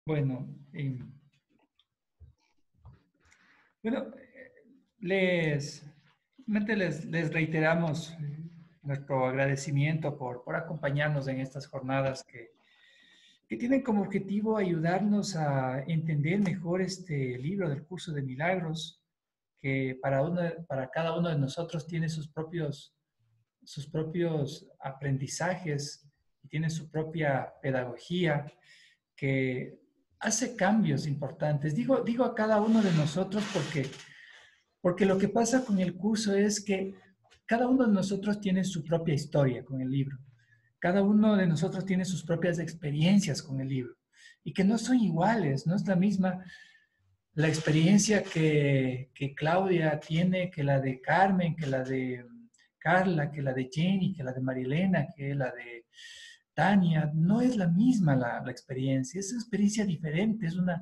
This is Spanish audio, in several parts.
Bueno, bueno, les, les reiteramos nuestro agradecimiento por acompañarnos en estas jornadas que tienen como objetivo ayudarnos a entender mejor este libro del Curso de Milagros, que para cada uno de nosotros tiene sus propios aprendizajes y tiene su propia pedagogía que hace cambios importantes. Digo a cada uno de nosotros porque lo que pasa con el curso es que cada uno de nosotros tiene su propia historia con el libro. Cada uno de nosotros tiene sus propias experiencias con el libro y que no son iguales, no es la misma la experiencia que Claudia tiene, que la de Carmen, que la de Carla, que la de Jenny, que la de Marilena, que la de Tania. No es la misma la experiencia, es una experiencia diferente, es una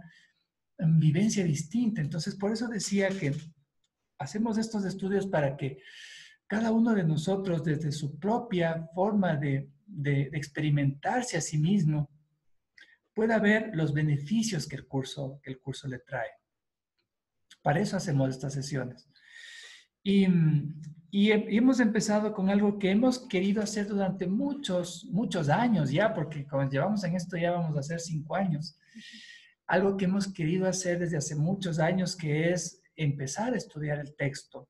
vivencia distinta. Entonces, por eso decía que hacemos estos estudios para que cada uno de nosotros, desde su propia forma de experimentarse a sí mismo, pueda ver los beneficios que el curso le trae. Para eso hacemos estas sesiones. Y hemos empezado con algo que hemos querido hacer durante muchos años ya, porque como llevamos en esto ya vamos a hacer 5 años. Algo que hemos querido hacer desde hace muchos años, que es empezar a estudiar el texto.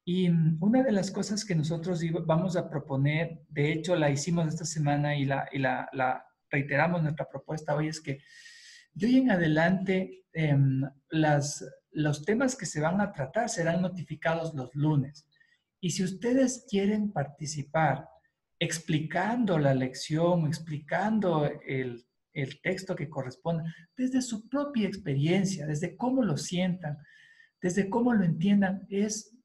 Y una de las cosas que nosotros vamos a proponer, de hecho la hicimos esta semana y la reiteramos nuestra propuesta hoy, es que de hoy en adelante los temas que se van a tratar serán notificados los lunes. Y si ustedes quieren participar explicando la lección, explicando el texto que corresponde, desde su propia experiencia, desde cómo lo sientan, desde cómo lo entiendan, es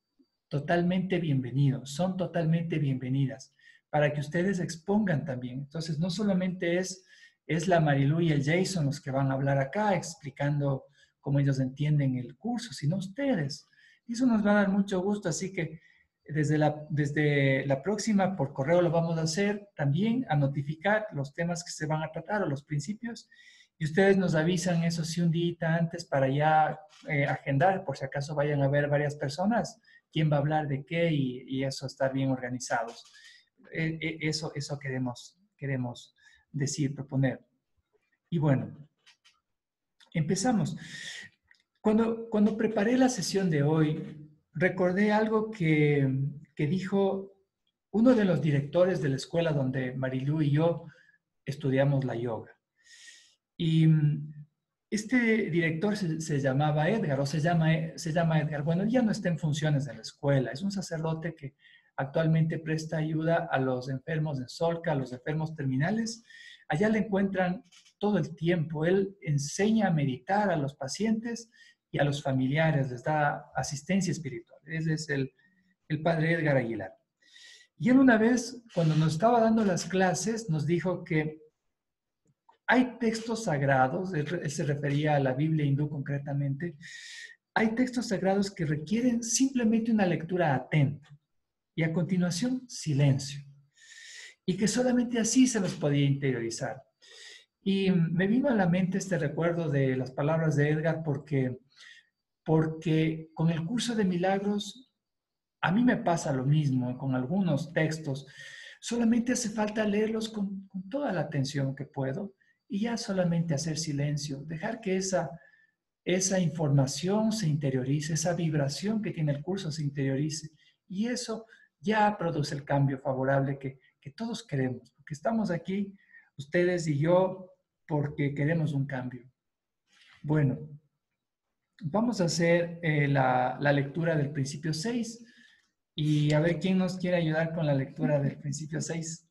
totalmente bienvenido, son totalmente bienvenidas para que ustedes expongan también. Entonces, no solamente es la Marilu y el Jason los que van a hablar acá explicando cómo ellos entienden el curso, sino ustedes. Y eso nos va a dar mucho gusto, así que desde la próxima por correo lo vamos a hacer también, a notificar los temas que se van a tratar o los principios, y ustedes nos avisan eso sí un día antes para ya agendar, por si acaso vayan a ver varias personas, quién va a hablar de qué y eso, estar bien organizados. Eso queremos decir, proponer. Y bueno, empezamos. Cuando preparé la sesión de hoy, recordé algo que dijo uno de los directores de la escuela donde Marilu y yo estudiamos la yoga. Y este director se llamaba Edgar, o se llama Edgar. Bueno, ya no está en funciones en la escuela. Es un sacerdote que actualmente presta ayuda a los enfermos de Solca, a los enfermos terminales. Allá le encuentran todo el tiempo. Él enseña a meditar a los pacientes y a los familiares, les da asistencia espiritual. Ese es el padre Edgar Aguilar. Y él una vez, cuando nos estaba dando las clases, nos dijo que hay textos sagrados, él se refería a la Biblia hindú concretamente, hay textos sagrados que requieren simplemente una lectura atenta y a continuación silencio. Y que solamente así se los podía interiorizar. Y me vino a la mente este recuerdo de las palabras de Edgar porque con el curso de milagros a mí me pasa lo mismo con algunos textos. Solamente hace falta leerlos con toda la atención que puedo y ya solamente hacer silencio, dejar que esa información se interiorice, esa vibración que tiene el curso se interiorice. Y eso ya produce el cambio favorable que todos queremos, porque estamos aquí, ustedes y yo, porque queremos un cambio. Bueno, vamos a hacer la lectura del principio 6 y a ver quién nos quiere ayudar con la lectura del principio 6.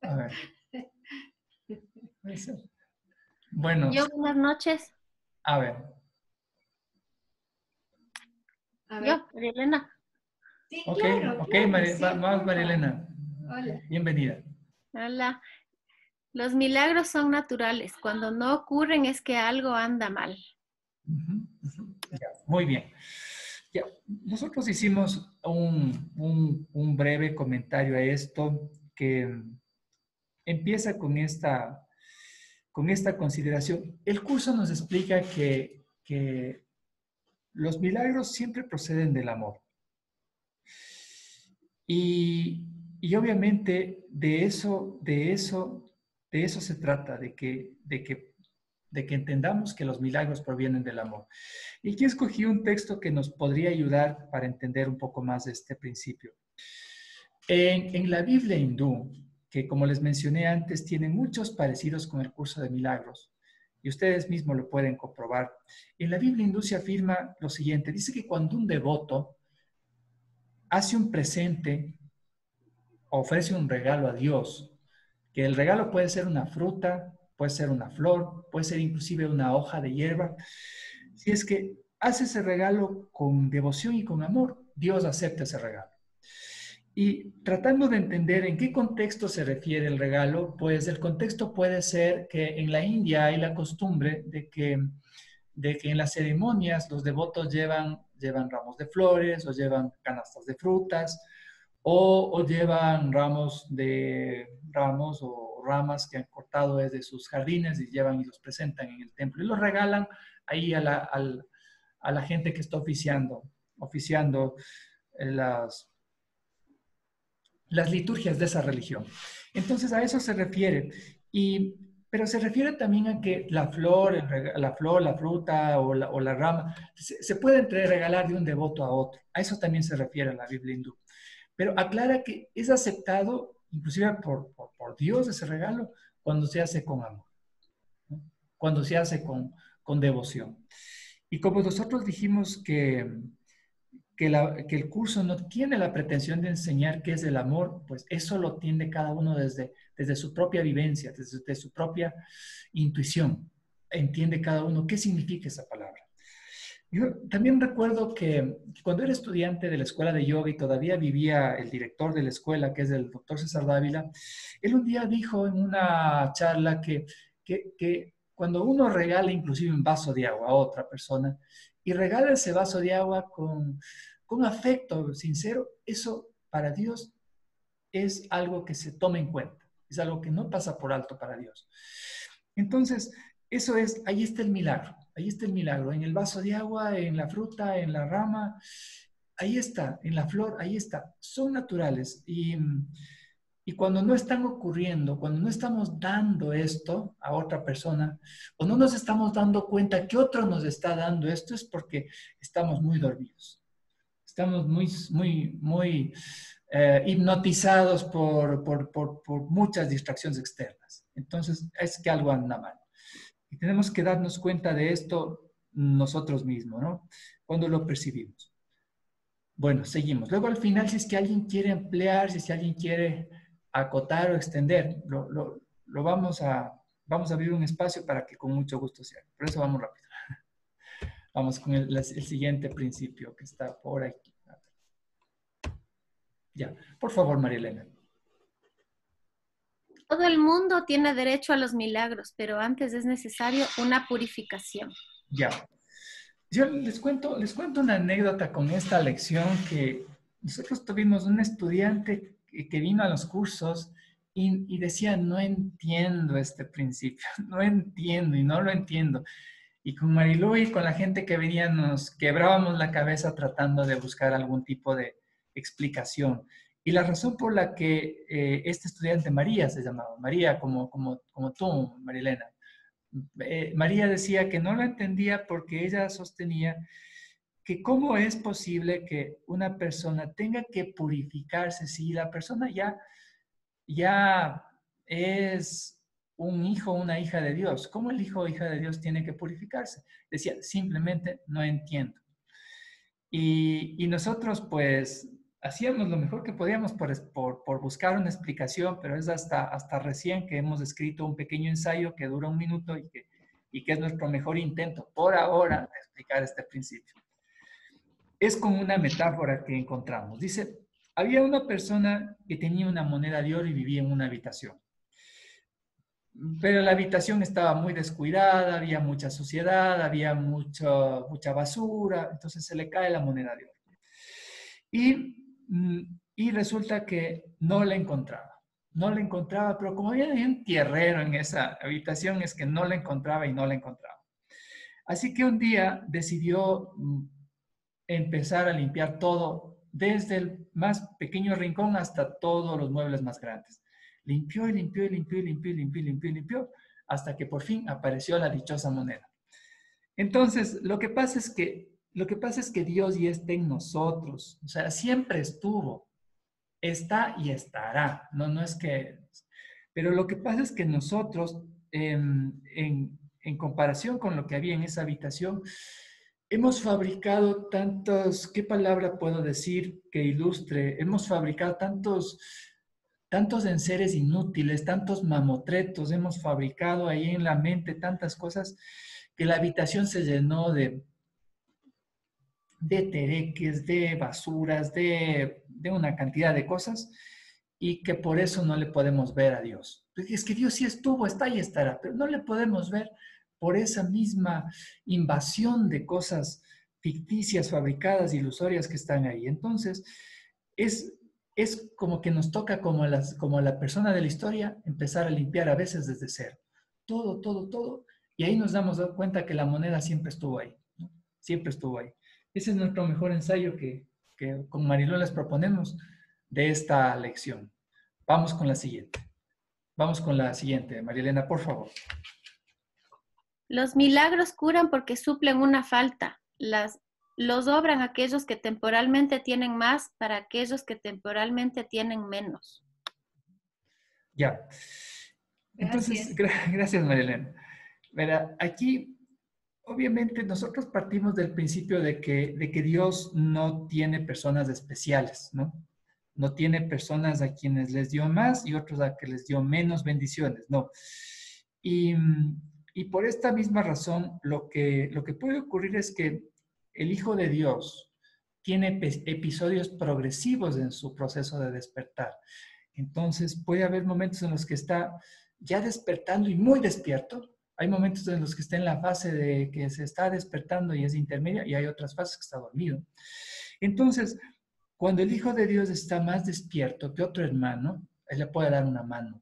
A ver. Bueno. Yo, buenas noches. A ver. Yo, Marilena. Sí, Ok, claro, ok, claro, sí, vamos Marilena. Hola. Bienvenida. Hola. Los milagros son naturales. Cuando no ocurren es que algo anda mal. Ya, muy bien. Ya, nosotros hicimos un breve comentario a esto que empieza con con esta consideración. El curso nos explica que los milagros siempre proceden del amor. Y obviamente de eso se trata, de que entendamos que los milagros provienen del amor. Y aquí escogí un texto que nos podría ayudar para entender un poco más de este principio. En la Biblia hindú, que como les mencioné antes, tiene muchos parecidos con el curso de milagros, y ustedes mismos lo pueden comprobar. En la Biblia hindú se afirma lo siguiente, dice que cuando un devoto hace un presente, ofrece un regalo a Dios, que el regalo puede ser una fruta, puede ser una flor, puede ser inclusive una hoja de hierba. Si es que hace ese regalo con devoción y con amor, Dios acepta ese regalo. Y tratando de entender en qué contexto se refiere el regalo, pues el contexto puede ser que en la India hay la costumbre de que en las ceremonias los devotos llevan ramos de flores o llevan canastas de frutas o llevan ramos o ramas que han cortado desde sus jardines y llevan y los presentan en el templo y los regalan ahí a la gente que está oficiando las liturgias de esa religión. Entonces a eso se refiere. Pero se refiere también a que la flor, la fruta o la rama se puede regalar de un devoto a otro. A eso también se refiere a la Biblia hindú. Pero aclara que es aceptado, inclusive por Dios, ese regalo, cuando se hace con amor, ¿no? Cuando se hace con devoción. Y como nosotros dijimos que el curso no tiene la pretensión de enseñar qué es el amor, pues eso lo tiene cada uno desde su propia vivencia, desde su propia intuición. Entiende cada uno qué significa esa palabra. Yo también recuerdo que cuando era estudiante de la escuela de yoga y todavía vivía el director de la escuela, que es el doctor César Dávila, él un día dijo en una charla que cuando uno regala inclusive un vaso de agua a otra persona y regala ese vaso de agua con afecto sincero, eso para Dios es algo que se toma en cuenta, es algo que no pasa por alto para Dios. Entonces, ahí está el milagro. Ahí está el milagro, en el vaso de agua, en la fruta, en la rama, ahí está, en la flor, ahí está. Son naturales y cuando no están ocurriendo, cuando no estamos dando esto a otra persona o no nos estamos dando cuenta que otro nos está dando esto, es porque estamos muy dormidos. Estamos muy hipnotizados por muchas distracciones externas. Entonces, es que algo anda mal. Y tenemos que darnos cuenta de esto nosotros mismos, ¿no? Cuando lo percibimos. Bueno, seguimos. Luego al final, si es que alguien quiere ampliar, si es que alguien quiere acotar o extender, vamos a abrir un espacio para que con mucho gusto sea. Por eso vamos rápido. Vamos con el siguiente principio que está por aquí. Ya, por favor, María Elena. Todo el mundo tiene derecho a los milagros, pero antes es necesario una purificación. Ya. Yo les cuento una anécdota con esta lección que nosotros tuvimos un estudiante que vino a los cursos y decía, no entiendo este principio, no entiendo y no lo entiendo. Y con Marilú y con la gente que venía nos quebrábamos la cabeza tratando de buscar algún tipo de explicación. Y la razón por la que este estudiante, María se llamaba, María como tú, Marilena, María decía que no lo entendía porque ella sostenía que cómo es posible que una persona tenga que purificarse si la persona ya es un hijo o una hija de Dios. ¿Cómo el hijo o hija de Dios tiene que purificarse? Decía, simplemente no entiendo. Y nosotros pues hacíamos lo mejor que podíamos por buscar una explicación, pero es hasta recién que hemos escrito un pequeño ensayo que dura 1 minuto y que es nuestro mejor intento por ahora de explicar este principio. Es como una metáfora que encontramos. Dice, había una persona que tenía una moneda de oro y vivía en una habitación. Pero la habitación estaba muy descuidada, había mucha suciedad, había mucha basura, entonces se le cae la moneda de oro. Y resulta que no la encontraba. no la encontraba, pero como había un tierrero en esa habitación, es que no la encontraba y no la encontraba. Así que un día decidió empezar a limpiar todo, desde el más pequeño rincón hasta todos los muebles más grandes. Limpió y limpió y limpió y limpió y limpió y limpió y limpió, hasta que por fin apareció la dichosa moneda. Entonces, lo que pasa es que Dios ya está en nosotros, o sea, siempre estuvo, está y estará, no es que, pero lo que pasa es que nosotros, en comparación con lo que había en esa habitación, hemos fabricado tantos, ¿qué palabra puedo decir que ilustre? Hemos fabricado tantos enseres inútiles, tantos mamotretos, hemos fabricado ahí en la mente tantas cosas que la habitación se llenó de tereques, de basuras, de una cantidad de cosas y que por eso no le podemos ver a Dios. Es que Dios sí estuvo, está y estará, pero no le podemos ver por esa misma invasión de cosas ficticias, fabricadas, ilusorias que están ahí. Entonces, es como que nos toca como a la persona de la historia empezar a limpiar a veces desde cero. Todo, todo, todo. Y ahí nos damos cuenta que la moneda siempre estuvo ahí, ¿no? Siempre estuvo ahí. Ese es nuestro mejor ensayo que con Mariló les proponemos de esta lección. Vamos con la siguiente. Vamos con la siguiente, María Elena, por favor. Los milagros curan porque suplen una falta. Los obran aquellos que temporalmente tienen más para aquellos que temporalmente tienen menos. Ya. Entonces, gracias, María Elena. Verá, aquí, obviamente, nosotros partimos del principio de que Dios no tiene personas especiales, ¿no? No tiene personas a quienes les dio más y otros a que les dio menos bendiciones, no. Y, y por esta misma razón, lo que puede ocurrir es que el Hijo de Dios tiene episodios progresivos en su proceso de despertar. Entonces, puede haber momentos en los que está ya despertando y muy despierto. Hay momentos en los que está en la fase de que se está despertando y es intermedia, y hay otras fases que está dormido. Entonces, cuando el Hijo de Dios está más despierto que otro hermano, él le puede dar una mano.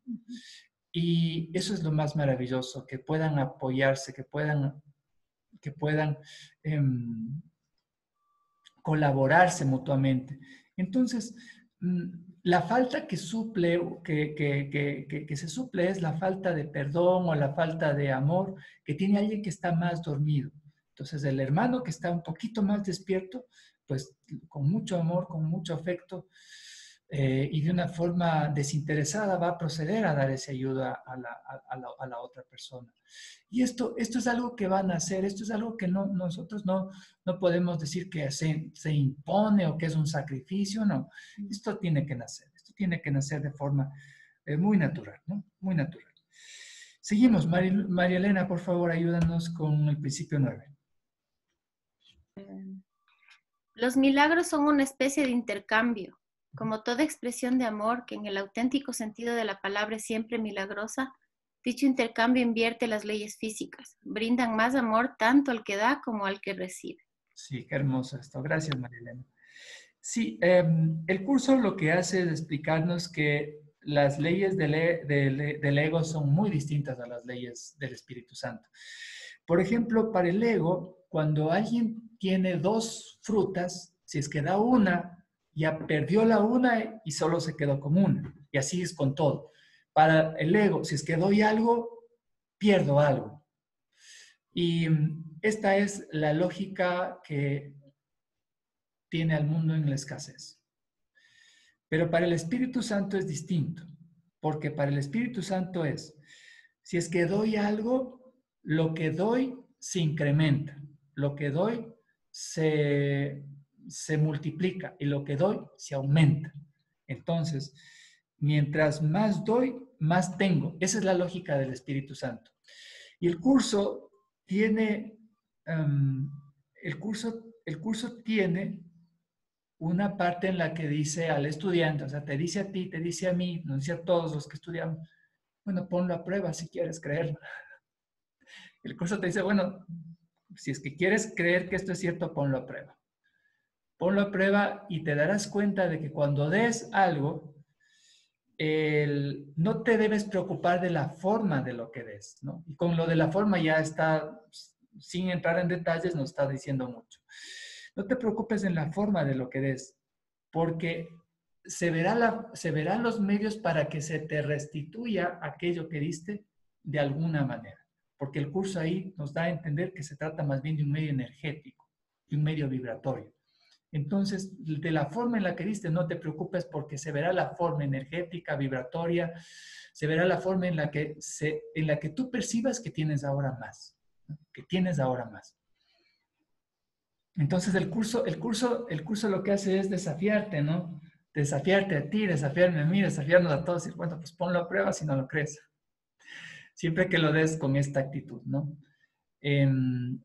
Y eso es lo más maravilloso, que puedan apoyarse, que puedan colaborarse mutuamente. Entonces, la falta que suple, que se suple es la falta de perdón o la falta de amor que tiene alguien que está más dormido. Entonces, el hermano que está un poquito más despierto, pues con mucho amor, con mucho afecto y de una forma desinteresada va a proceder a dar esa ayuda a la otra persona. Y esto es algo que van a hacer, esto es algo que nosotros no podemos decir que se impone o que es un sacrificio, no. Esto tiene que nacer de forma muy natural, ¿no? Muy natural. Seguimos. María Elena, por favor, ayúdanos con el principio 9. Los milagros son una especie de intercambio. Como toda expresión de amor, que en el auténtico sentido de la palabra es siempre milagrosa, dicho intercambio invierte las leyes físicas. Brindan más amor tanto al que da como al que recibe. Sí, qué hermoso esto. Gracias, María Elena. Sí, el curso lo que hace es explicarnos que las leyes del ego son muy distintas a las leyes del Espíritu Santo. Por ejemplo, para el ego, cuando alguien tiene dos frutas, si es que da una, ya perdió la una y solo se quedó con una. Y así es con todo. Para el ego, si es que doy algo, pierdo algo. Y esta es la lógica que tiene al mundo en la escasez. Pero para el Espíritu Santo es distinto, porque para el Espíritu Santo es, si es que doy algo, lo que doy se incrementa, lo que doy se multiplica y lo que doy se aumenta. Entonces, mientras más doy, más tengo. Esa es la lógica del Espíritu Santo. Y el curso tiene, el curso tiene una parte en la que dice al estudiante, o sea, te dice a ti, te dice a mí, nos dice a todos los que estudiamos, bueno, ponlo a prueba si quieres creerlo. El curso te dice, bueno, si es que quieres creer que esto es cierto, ponlo a prueba. Ponlo a prueba y te darás cuenta de que cuando des algo, no te debes preocupar de la forma de lo que des, ¿no? Y con lo de la forma ya está, sin entrar en detalles, nos está diciendo mucho. No te preocupes en la forma de lo que des, porque se verán los medios para que se te restituya aquello que diste de alguna manera. Porque el curso ahí nos da a entender que se trata más bien de un medio energético, de un medio vibratorio. Entonces, de la forma en la que diste, no te preocupes porque se verá la forma energética, vibratoria, se verá la forma en la que tú percibas que tienes ahora más, ¿no? Que tienes ahora más. Entonces, el curso lo que hace es desafiarte, ¿no? Desafiarte a ti, desafiarme a mí, desafiarnos a todos. Y bueno, pues ponlo a prueba si no lo crees. Siempre que lo des con esta actitud, ¿no?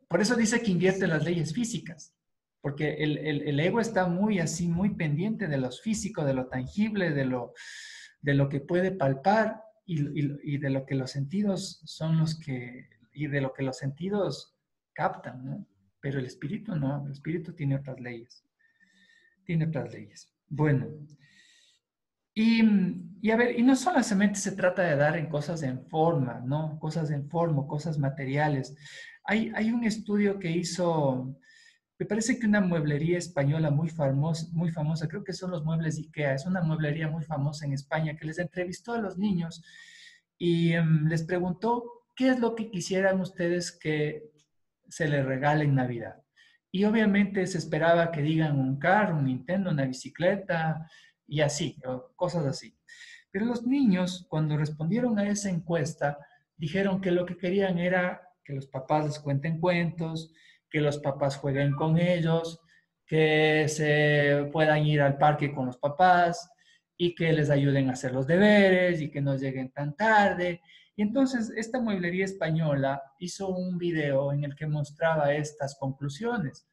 Por eso dice que invierte en las leyes físicas, porque el ego está muy así, muy pendiente de lo físico, de lo tangible, de lo que puede palpar y de lo que los sentidos son los que, y de lo que los sentidos captan, ¿no? Pero el espíritu no, el espíritu tiene otras leyes, tiene otras leyes. Bueno, y a ver, y no solamente se trata de dar en cosas en forma, ¿no? Cosas en forma, cosas materiales. Hay un estudio que hizo, me parece que una mueblería española muy famosa, creo que son los muebles IKEA, es una mueblería muy famosa en España, que les entrevistó a los niños y les preguntó qué es lo que quisieran ustedes que se les regale en Navidad. Y obviamente se esperaba que digan un carro, un Nintendo, una bicicleta y así, o cosas así. Pero los niños, cuando respondieron a esa encuesta, dijeron que lo que querían era que los papás les cuenten cuentos, que los papás jueguen con ellos, que se puedan ir al parque con los papás y que les ayuden a hacer los deberes y que no lleguen tan tarde. Y entonces esta mueblería española hizo un video en el que mostraba estas conclusiones,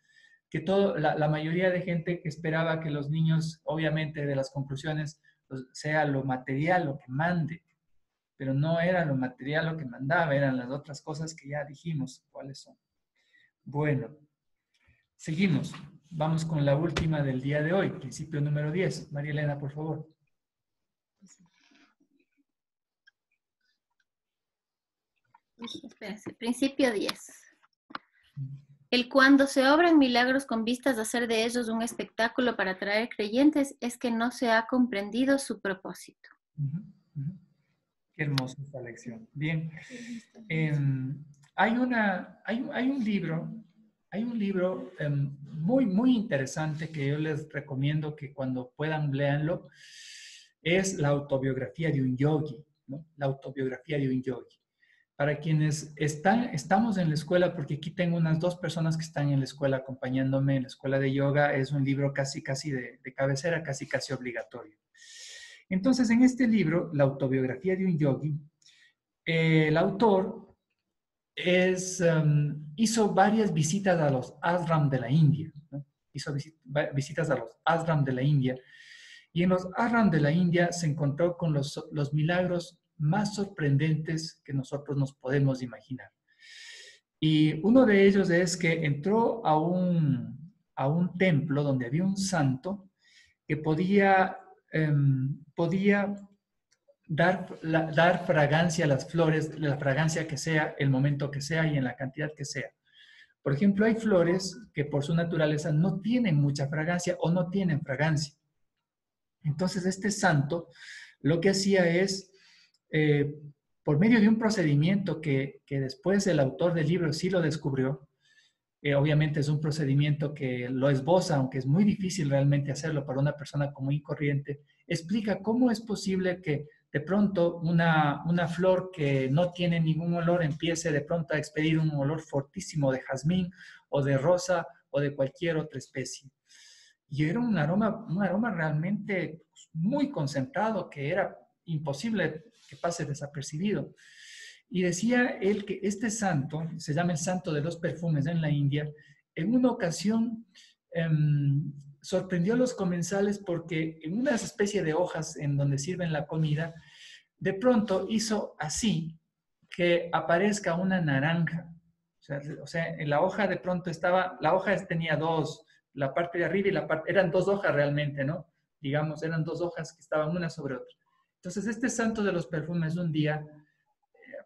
que la mayoría de gente que esperaba que los niños, obviamente de las conclusiones, pues, sea lo material lo que mande, pero no era lo material lo que mandaba, eran las otras cosas que ya dijimos cuáles son. Bueno, seguimos. Vamos con la última del día de hoy, principio número 10. María Elena, por favor. Espérense, principio 10. El cuando se obran milagros con vistas a hacer de ellos un espectáculo para atraer creyentes es que no se ha comprendido su propósito. Qué hermosa esta lección. Bien. Hay un libro muy, muy interesante que yo les recomiendo que cuando puedan leanlo. Es la autobiografía de un yogi, ¿no? La autobiografía de un yogi. Para quienes estamos en la escuela, porque aquí tengo unas 2 personas que están en la escuela acompañándome en la escuela de yoga, es un libro casi de cabecera, casi obligatorio. Entonces, en este libro, la autobiografía de un yogi, el autor hizo varias visitas a los ashram de la India, ¿no? Hizo visitas a los ashram de la India, y en los ashram de la India se encontró con los milagros más sorprendentes que nosotros nos podemos imaginar. Y uno de ellos es que entró a un templo donde había un santo que podía dar fragancia a las flores, la fragancia que sea, el momento que sea y en la cantidad que sea. Por ejemplo, hay flores que por su naturaleza no tienen mucha fragancia o no tienen fragancia. Entonces, este santo lo que hacía es, por medio de un procedimiento que después el autor del libro sí lo descubrió, obviamente es un procedimiento que lo esboza, aunque es muy difícil realmente hacerlo para una persona común y corriente, explica cómo es posible que de pronto una flor que no tiene ningún olor empiece de pronto a expedir un olor fortísimo de jazmín o de rosa o de cualquier otra especie. Y era un aroma realmente muy concentrado que era imposible que pase desapercibido. Y decía él que este santo, se llama el santo de los perfumes en la India, en una ocasión sorprendió a los comensales porque en una especie de hojas en donde sirven la comida, de pronto hizo así que aparezca una naranja. O sea, en la hoja de pronto la hoja tenía 2, la parte de arriba y eran 2 hojas realmente, ¿no? Digamos, eran 2 hojas que estaban una sobre otra. Entonces, este santo de los perfumes un día,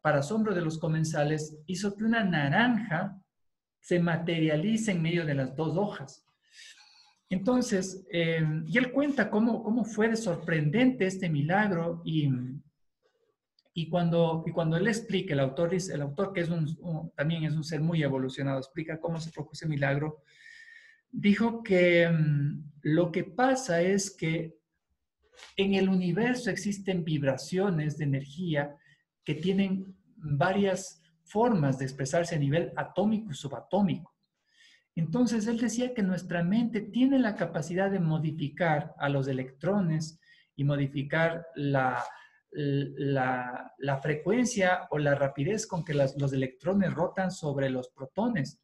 para asombro de los comensales, hizo que una naranja se materialice en medio de las dos hojas. Entonces, y él cuenta cómo fue de sorprendente este milagro y cuando él explica, el autor dice, el autor que es también es un ser muy evolucionado, explica cómo se produjo ese milagro, dijo que lo que pasa es que en el universo existen vibraciones de energía que tienen varias formas de expresarse a nivel atómico y subatómico. Entonces, él decía que nuestra mente tiene la capacidad de modificar a los electrones y modificar la frecuencia o la rapidez con que los electrones rotan sobre los protones.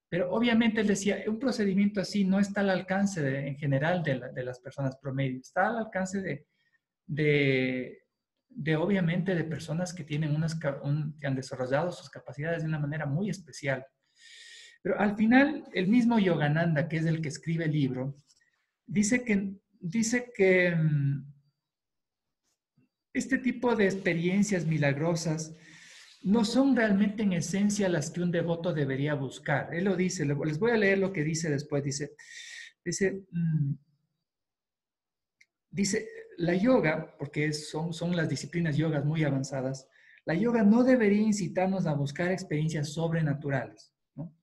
Pero obviamente él decía, un procedimiento así no está al alcance en general de las personas promedio, está al alcance obviamente de personas que tienen que han desarrollado sus capacidades de una manera muy especial. Pero al final, el mismo Yogananda, que es el que escribe el libro, dice que este tipo de experiencias milagrosas no son realmente en esencia las que un devoto debería buscar. Él lo dice, les voy a leer lo que dice después. Dice, la yoga, porque son las disciplinas yogas muy avanzadas, la yoga no debería incitarnos a buscar experiencias sobrenaturales, ¿no?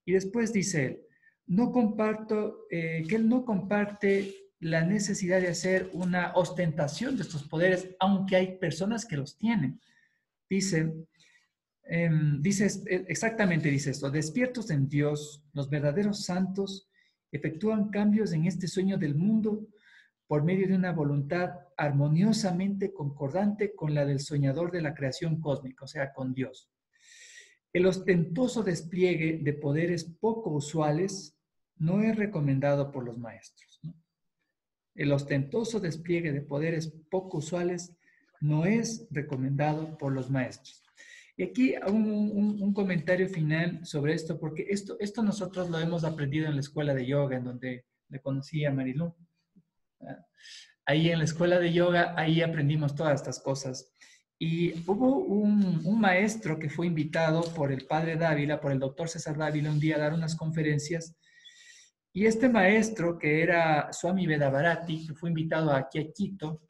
Y después dice él, que él no comparte la necesidad de hacer una ostentación de estos poderes, aunque hay personas que los tienen. Dice, exactamente dice esto, despiertos en Dios, los verdaderos santos efectúan cambios en este sueño del mundo por medio de una voluntad armoniosamente concordante con la del soñador de la creación cósmica, o sea, con Dios. El ostentoso despliegue de poderes poco usuales no es recomendado por los maestros, ¿no? El ostentoso despliegue de poderes poco usuales no es recomendado por los maestros. Y aquí un comentario final sobre esto, porque esto nosotros lo hemos aprendido en la escuela de yoga, en donde le conocí a Marilú. Ahí en la escuela de yoga, ahí aprendimos todas estas cosas. Y hubo un maestro que fue invitado por el padre Dávila, por el doctor César Dávila, un día a dar unas conferencias. Y este maestro, que era Swami Vedabharati, que fue invitado aquí a Quito,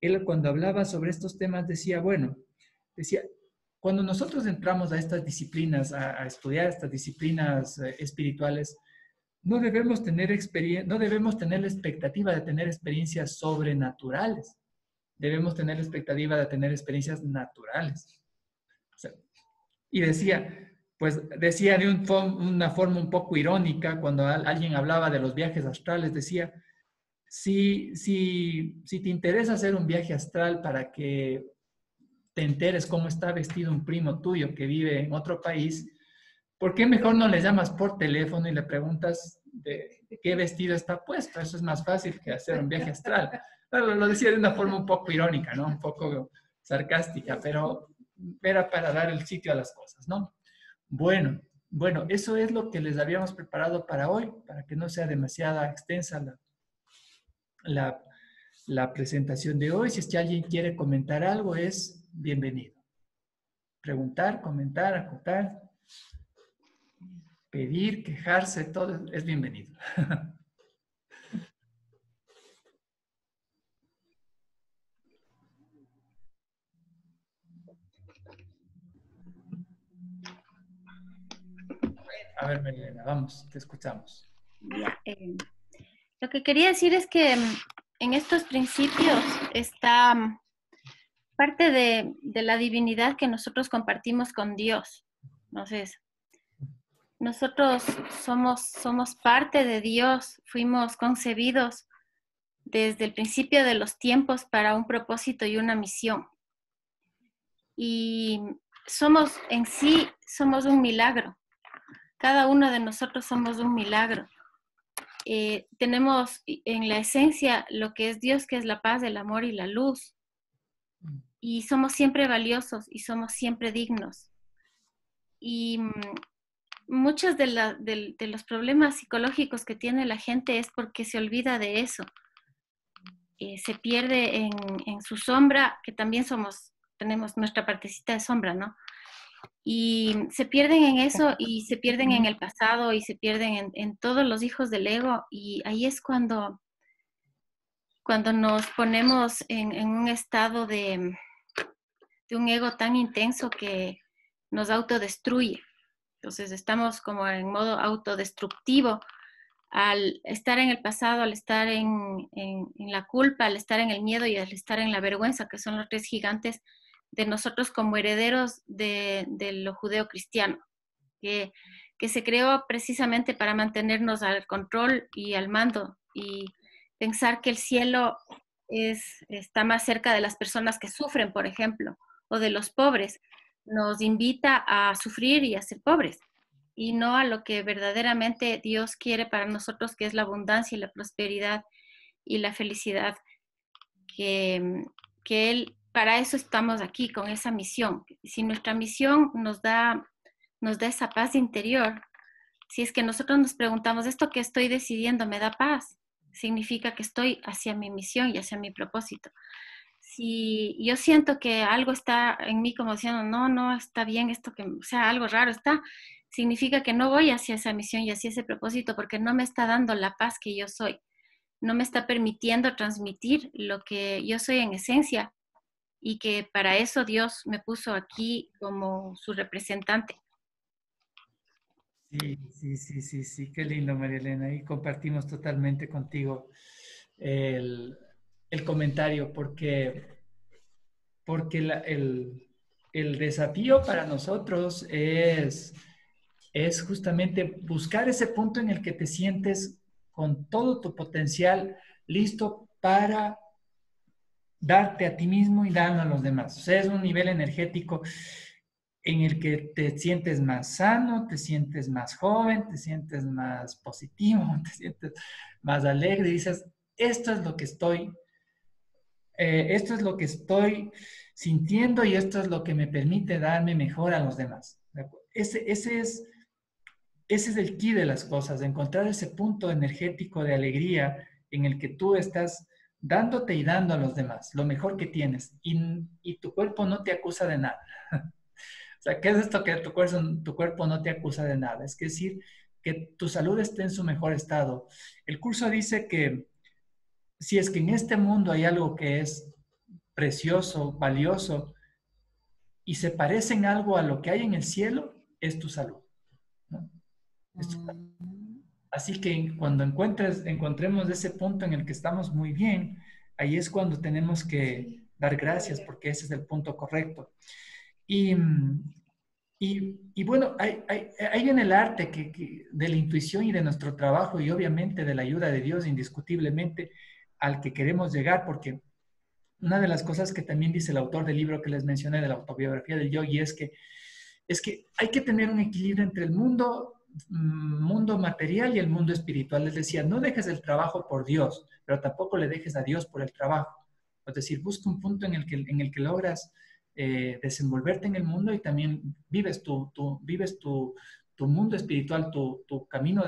él cuando hablaba sobre estos temas decía, cuando nosotros entramos a estas disciplinas, a estudiar estas disciplinas espirituales, no debemos tener la expectativa de tener experiencias sobrenaturales. Debemos tener la expectativa de tener experiencias naturales. O sea, y decía de una forma un poco irónica, cuando alguien hablaba de los viajes astrales, decía, si te interesa hacer un viaje astral para que te enteres cómo está vestido un primo tuyo que vive en otro país, ¿por qué mejor no le llamas por teléfono y le preguntas de qué vestido está puesto? Eso es más fácil que hacer un viaje astral. Lo decía de una forma un poco irónica, ¿no? Un poco sarcástica, pero era para dar el sitio a las cosas, ¿no? Bueno, eso es lo que les habíamos preparado para hoy, para que no sea demasiada extensa la presentación de hoy. Si es que alguien quiere comentar algo, es bienvenido. Preguntar, comentar, acotar, pedir, quejarse, todo es bienvenido. A ver, Melena, vamos, te escuchamos. Ya, lo que quería decir es que en estos principios está parte de la divinidad que nosotros compartimos con Dios. Entonces, nosotros somos parte de Dios, fuimos concebidos desde el principio de los tiempos para un propósito y una misión. Y somos un milagro. Cada uno de nosotros somos un milagro. Tenemos en la esencia lo que es Dios, que es la paz, el amor y la luz. Y somos siempre valiosos y somos siempre dignos. Y muchos de los problemas psicológicos que tiene la gente es porque se olvida de eso. se pierde en su sombra, que también tenemos nuestra partecita de sombra, ¿no? Y se pierden en eso y se pierden en el pasado y se pierden en todos los hijos del ego, y ahí es cuando nos ponemos en un estado de un ego tan intenso que nos autodestruye. Entonces estamos como en modo autodestructivo al estar en el pasado, al estar en la culpa, al estar en el miedo y al estar en la vergüenza, que son los tres gigantes de nosotros como herederos de lo judeocristiano, que se creó precisamente para mantenernos al control y al mando, y pensar que el cielo está más cerca de las personas que sufren, por ejemplo, o de los pobres, nos invita a sufrir y a ser pobres, y no a lo que verdaderamente Dios quiere para nosotros, que es la abundancia y la prosperidad y la felicidad, que Él, para eso estamos aquí, con esa misión. Si nuestra misión nos da esa paz interior, si es que nosotros nos preguntamos, ¿esto que estoy decidiendo me da paz? Significa que estoy hacia mi misión y hacia mi propósito. Si yo siento que algo está en mí como diciendo, no está bien esto, que, o sea, algo raro está, significa que no voy hacia esa misión y hacia ese propósito, porque no me está dando la paz que yo soy, no me está permitiendo transmitir lo que yo soy en esencia, y que para eso Dios me puso aquí como su representante. Sí, qué lindo, María Elena. Y compartimos totalmente contigo el comentario, porque el desafío para nosotros es justamente buscar ese punto en el que te sientes con todo tu potencial listo para darte a ti mismo y darlo a los demás. O sea, es un nivel energético en el que te sientes más sano, te sientes más joven, te sientes más positivo, te sientes más alegre y dices, esto es lo que estoy sintiendo y esto es lo que me permite darme mejor a los demás. Ese es el key de las cosas, encontrar ese punto energético de alegría en el que tú estás dándote y dando a los demás lo mejor que tienes, y tu cuerpo no te acusa de nada. O sea, ¿qué es esto que tu cuerpo no te acusa de nada? Es decir, que tu salud esté en su mejor estado. El curso dice que si es que en este mundo hay algo que es precioso, valioso, y se parece en algo a lo que hay en el cielo, es tu salud, ¿no? Es tu salud. Así que cuando encontremos ese punto en el que estamos muy bien, ahí es cuando tenemos que dar gracias, porque ese es el punto correcto. Y bueno, hay en el arte de la intuición y de nuestro trabajo, y obviamente de la ayuda de Dios, indiscutiblemente, al que queremos llegar, porque una de las cosas que también dice el autor del libro que les mencioné, de la autobiografía del yogi, es que hay que tener un equilibrio entre el mundo material y el mundo espiritual. Les decía, no dejes el trabajo por Dios, pero tampoco le dejes a Dios por el trabajo. Es decir, busca un punto en el que logras desenvolverte en el mundo y también vives tu mundo espiritual, tu camino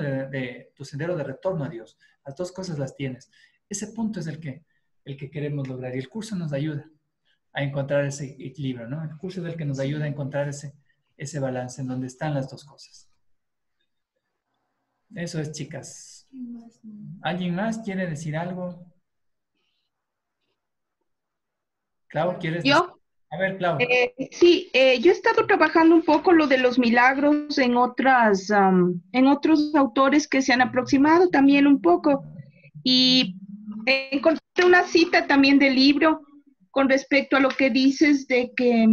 tu sendero de retorno a Dios. Las dos cosas las tienes. Ese punto es el que queremos lograr, y el curso nos ayuda a encontrar ese equilibrio, ¿no? El curso es el que nos ayuda a encontrar ese balance en donde están las dos cosas. Eso es, chicas. ¿Alguien más quiere decir algo? Clau, ¿quieres decir? ¿Yo? A ver, Clau. Sí, yo he estado trabajando un poco lo de los milagros en en otros autores que se han aproximado también un poco, y encontré una cita también del libro con respecto a lo que dices de que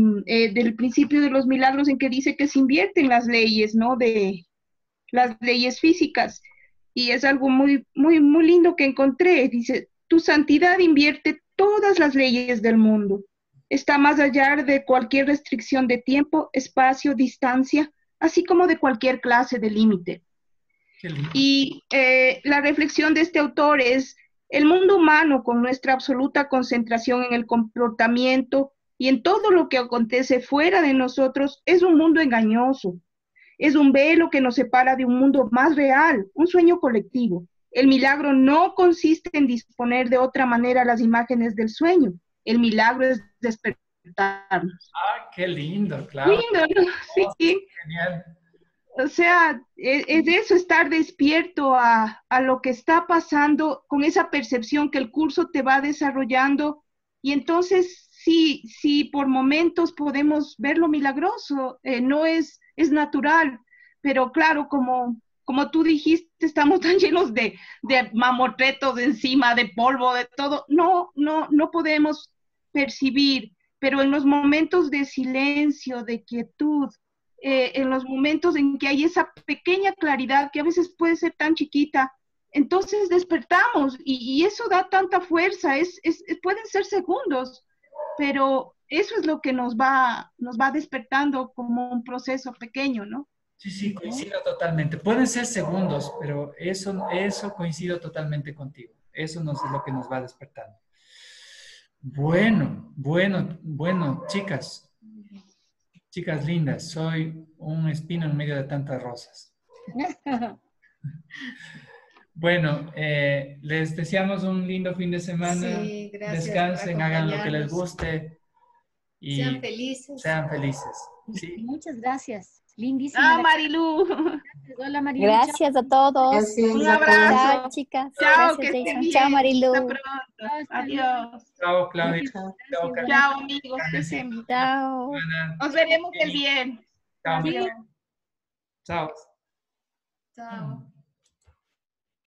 del principio de los milagros, en que dice que se invierten las leyes, ¿no? De las leyes físicas, y es algo muy, muy, muy lindo que encontré. Dice, tu santidad invierte todas las leyes del mundo. Está más allá de cualquier restricción de tiempo, espacio, distancia, así como de cualquier clase de límite. Y la reflexión de este autor es, el mundo humano, con nuestra absoluta concentración en el comportamiento y en todo lo que acontece fuera de nosotros, es un mundo engañoso. Es un velo que nos separa de un mundo más real, un sueño colectivo. El milagro no consiste en disponer de otra manera las imágenes del sueño. El milagro es despertarnos. Ah, qué lindo, claro. Lindo, ¿no? Sí. Genial. O sea, es de eso, estar despierto a lo que está pasando con esa percepción que el curso te va desarrollando. Y entonces, sí, por momentos podemos ver lo milagroso, no es natural, pero claro, como tú dijiste, estamos tan llenos de mamotretos encima, de polvo, de todo, no podemos percibir, pero en los momentos de silencio, de quietud, en los momentos en que hay esa pequeña claridad que a veces puede ser tan chiquita, entonces despertamos y eso da tanta fuerza, pueden ser segundos, pero eso es lo que nos va despertando como un proceso pequeño, ¿no? Sí, coincido totalmente. Pueden ser segundos, pero eso coincido totalmente contigo. Eso es lo que nos va despertando. Bueno, chicas lindas, soy un espino en medio de tantas rosas. Bueno, les deseamos un lindo fin de semana. Sí, gracias. Descansen, hagan lo que les guste y sean felices. Sean felices. Sí. Muchas gracias. Lindísima. Marilu. Gracias. Hola, Marilu. Gracias a todos. Gracias. Un abrazo. Chao, chicas. Chao, Gracias, que estén Jason. bien. Chao, Marilu. Hasta pronto. Adiós. Chao, Claudia. Chao, Carmen. Chao, amigos. Que estén bien. Chao. Nos veremos el viernes. Chao. Adiós. Chao. Chao.